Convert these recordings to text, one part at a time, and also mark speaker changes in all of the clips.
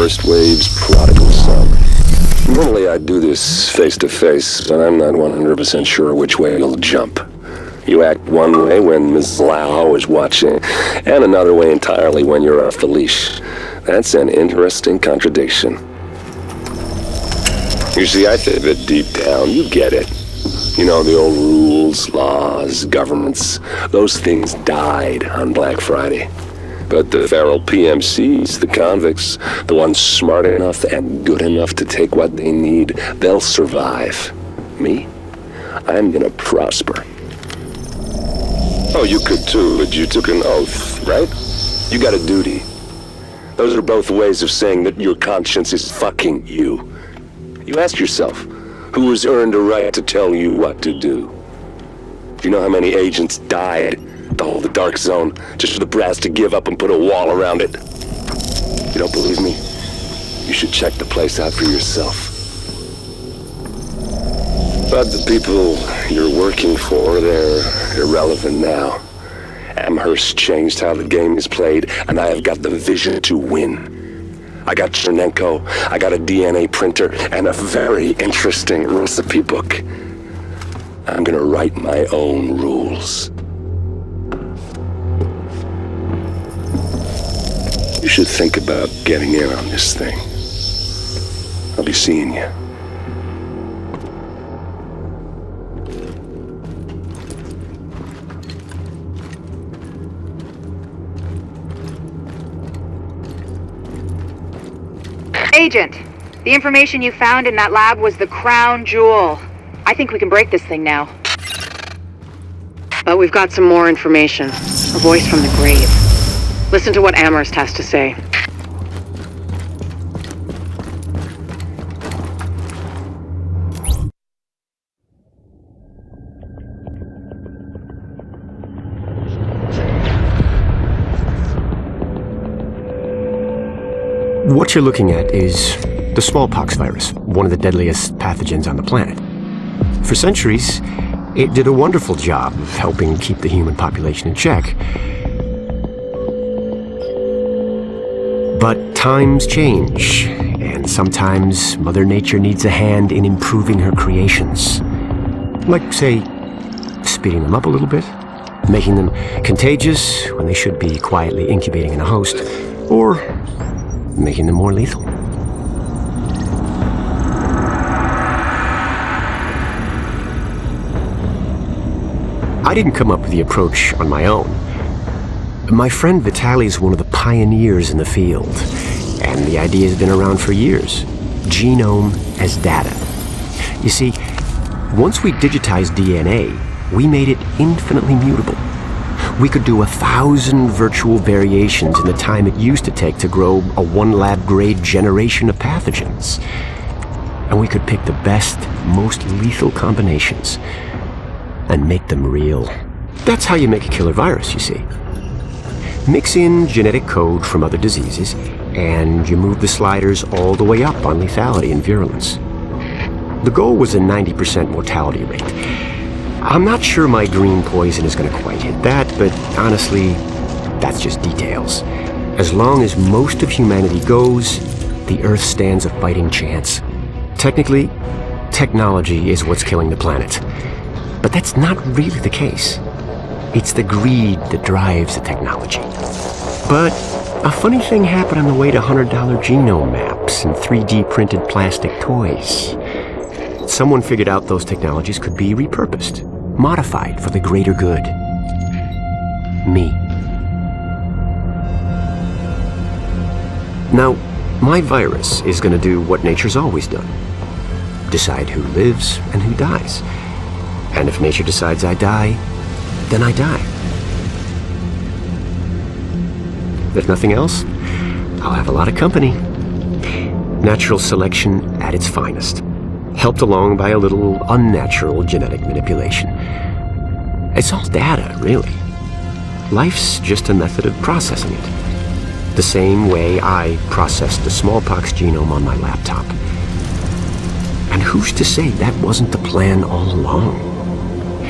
Speaker 1: first wave's prodigal son. Normally I'd do this face-to-face, but I'm not 100% sure which way you'll jump. You act one way when Ms. Lau is watching, and another way entirely when you're off the leash. That's an interesting contradiction. You see, I think that deep down, you get it. You know, the old rules, laws, governments, those things died on Black Friday. But the feral PMCs, the convicts, the ones smart enough and good enough to take what they need, they'll survive. Me? I'm gonna prosper. Oh, you could too, but you took an oath, right? You got a duty. Those are both ways of saying that your conscience is fucking you. You ask yourself, who has earned a right to tell you what to do? Do you know how many agents died to hold the dark zone just for the brass to give up and put a wall around it? You don't believe me? You should check the place out for yourself. But the people you're working for, they're irrelevant now. Amherst changed how the game is played, and I have got the vision to win. I got Chernenko, I got a DNA printer, and a very interesting recipe book. I'm gonna write my own rules. You should think about getting in on this thing. I'll be seeing you.
Speaker 2: Agent, the information you found in that lab was the crown jewel. I think we can break this thing now.
Speaker 3: But we've got some more information. A voice from the grave. Listen to what Amherst has to say.
Speaker 4: What you're looking at is the smallpox virus, one of the deadliest pathogens on the planet. For centuries, it did a wonderful job of helping keep the human population in check. But times change, and sometimes Mother Nature needs a hand in improving her creations. Like, say, speeding them up a little bit, making them contagious when they should be quietly incubating in a host, or making them more lethal. I didn't come up with the approach on my own. My friend Vitaly is one of the pioneers in the field, and the idea has been around for years. Genome as data. You see, once we digitized DNA, we made it infinitely mutable. We could do 1,000 virtual variations in the time it used to take to grow a one-lab-grade generation of pathogens. And we could pick the best, most lethal combinations and make them real. That's how you make a killer virus, you see. Mix in genetic code from other diseases, and you move the sliders all the way up on lethality and virulence. The goal was a 90% mortality rate. I'm not sure my green poison is going to quite hit that, but honestly, that's just details. As long as most of humanity goes, the Earth stands a fighting chance. Technically, technology is what's killing the planet. But that's not really the case. It's the greed that drives the technology. But a funny thing happened on the way to $100 genome maps and 3D printed plastic toys. Someone figured out those technologies could be repurposed, modified for the greater good. Me. Now, my virus is going to do what nature's always done. Decide who lives and who dies. And if nature decides I die, then I die. If nothing else, I'll have a lot of company. Natural selection at its finest, helped along by a little unnatural genetic manipulation. It's all data, really. Life's just a method of processing it. The same way I processed the smallpox genome on my laptop. And who's to say that wasn't the plan all along?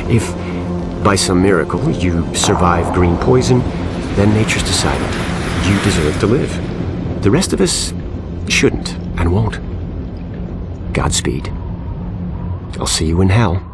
Speaker 4: If, by some miracle, you survive green poison, then nature's decided you deserve to live. The rest of us, Shouldn't and won't. Godspeed. I'll see you in hell.